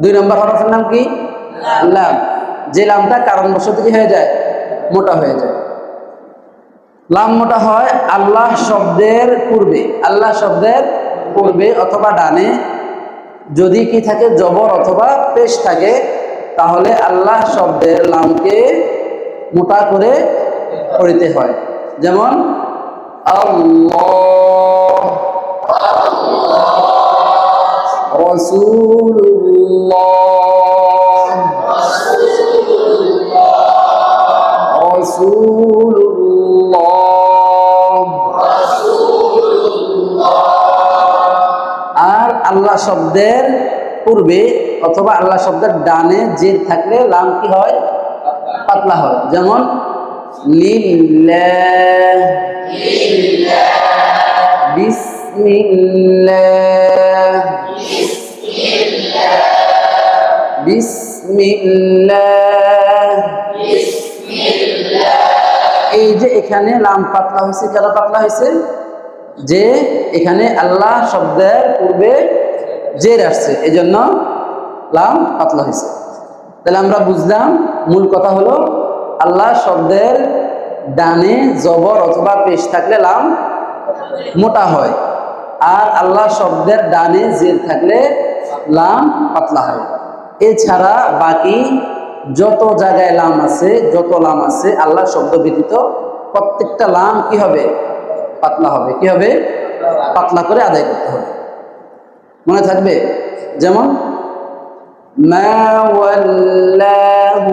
2 নম্বর হরফের নাম কি? লাম। যে লামটা কারণবশত কি হয়ে যায়? মোটা হয়ে যায়। লাম মোটা হয় আল্লাহ শব্দের পূর্বে, আল্লাহ শব্দের পূর্বে অথবা ডানে যদি কি থাকে? জবর অথবা পেশ থাকে, তাহলে আল্লাহ শব্দের লামকে মোটা করে পড়িতে হয়। যেমন আল্লাহ, রাসূলুল্লাহ, রাসূলুল্লাহ। আর আল্লাহ শব্দের পূর্বে অথবা আল্লাহ শব্দের ডানে জের থাকলে লাম কি হয়? পাতলা হয়। যেমন লিল্লাহ, বিসমিল্লাহ, বিসমিল্লাহ। এই যে এখানে লাম পাতলা হয়েছে, কেন পাতলা হয়েছে? যে এখানে আল্লাহ শব্দের পূর্বে জের আসছে, এই জন্য লাম পাতলা হয়েছে। তাহলে আমরা বুঝলাম মূল কথা হলো আল্লাহ শব্দের ডানে জবর অথবা পেশ থাকলে লাম মোটা হয়, আর আল্লাহ শব্দের ডানে জের থাকলে লাম পাতলা হয়। এছাড়া বাকি যত জায়গায় লাম আছে, যত লাম আছে আল্লাহ শব্দ ব্যতীত প্রত্যেকটা লাম কি হবে? পাতলা হবে। কি হবে? পাতলা করে আদায় করতে হবে। মনে থাকবে? যেমন মা ওয়াল্লাহু,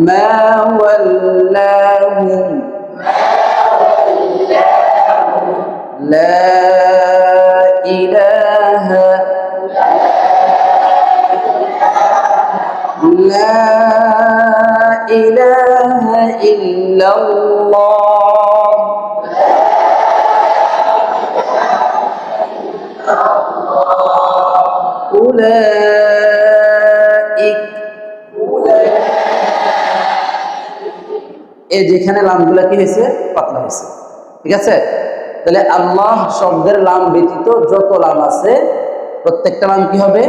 মা ওয়াল্লাহু, লা ইলাহা, লা ইলাহা ইল্লাল্লাহ, উলাইক। এই যেখানে লামগুলা কি হয়েছে? পাতলা হয়েছে। ঠিক আছে? তাহলে আল্লাহ শব্দের লাম ব্যতীত যত লাম আছে প্রত্যেকটা লাম কি হবে?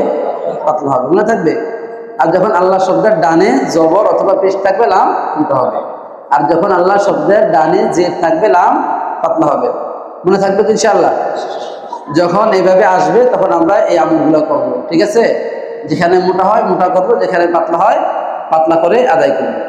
পাতলা হবে। মনে থাকবে? আর যখন আল্লাহ শব্দের ডানে জবর অথবা পেশ থাকবে লাম মোটা হবে, আর যখন আল্লাহ শব্দের ডানে জের থাকবে লাম পাতলা হবে। মনে থাকবে তো ইনশাআল্লাহ? যখন এইভাবে আসবে তখন আমরা এই আমলগুলো করবো। ঠিক আছে? যেখানে মোটা হয় মোটা করবো, যেখানে পাতলা হয় পাতলা করে আদায় করবো।